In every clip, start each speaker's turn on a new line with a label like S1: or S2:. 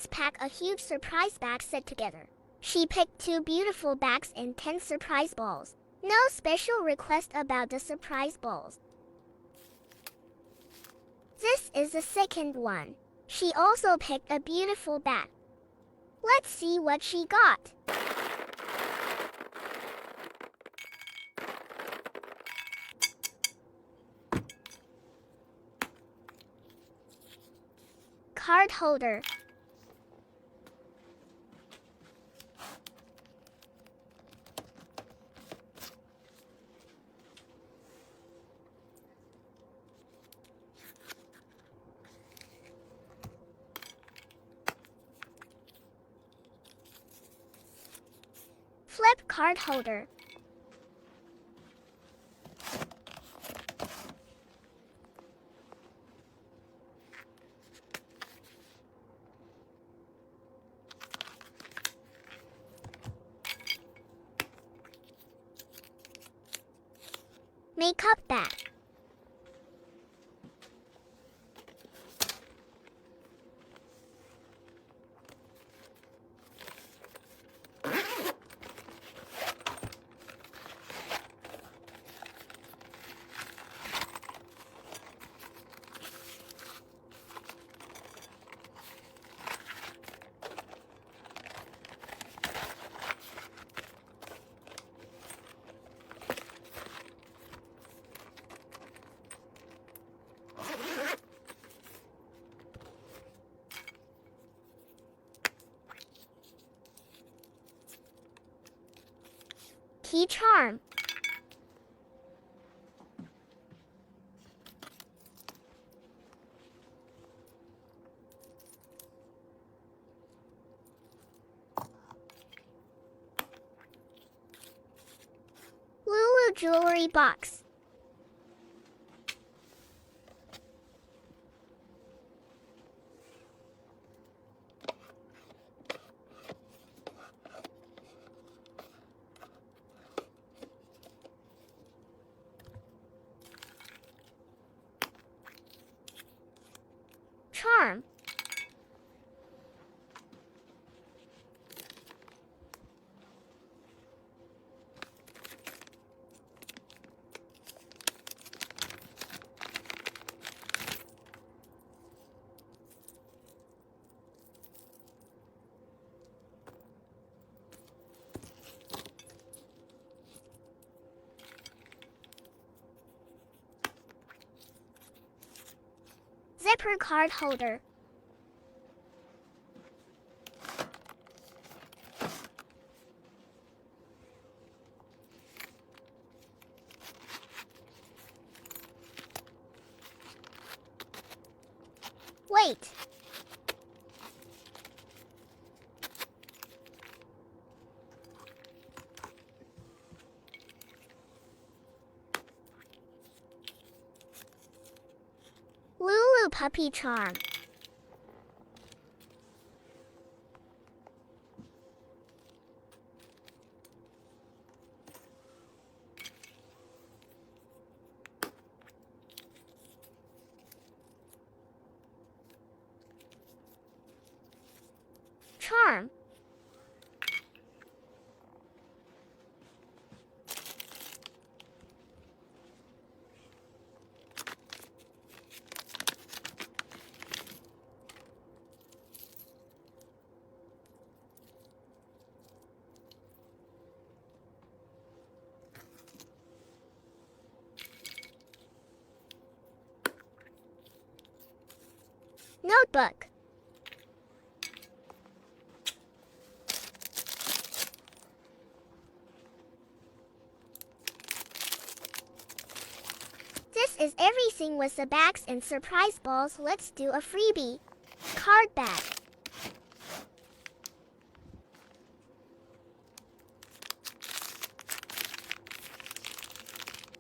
S1: let's pack a huge surprise bag set together. She picked 2 beautiful bags and 10 surprise balls. No special request about the surprise balls. This is the second one. She also picked a beautiful bag. Let's see what she got. Card holder. Flip card holder. Makeup bag. Key charm. Lulu jewelry box. Charm. Zipper card holder. Wait. Lulu puppy charm. Charm. Notebook. This is everything with the bags and surprise balls. Let's do a freebie. Card bag.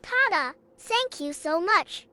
S1: Ta-da! Thank you so much.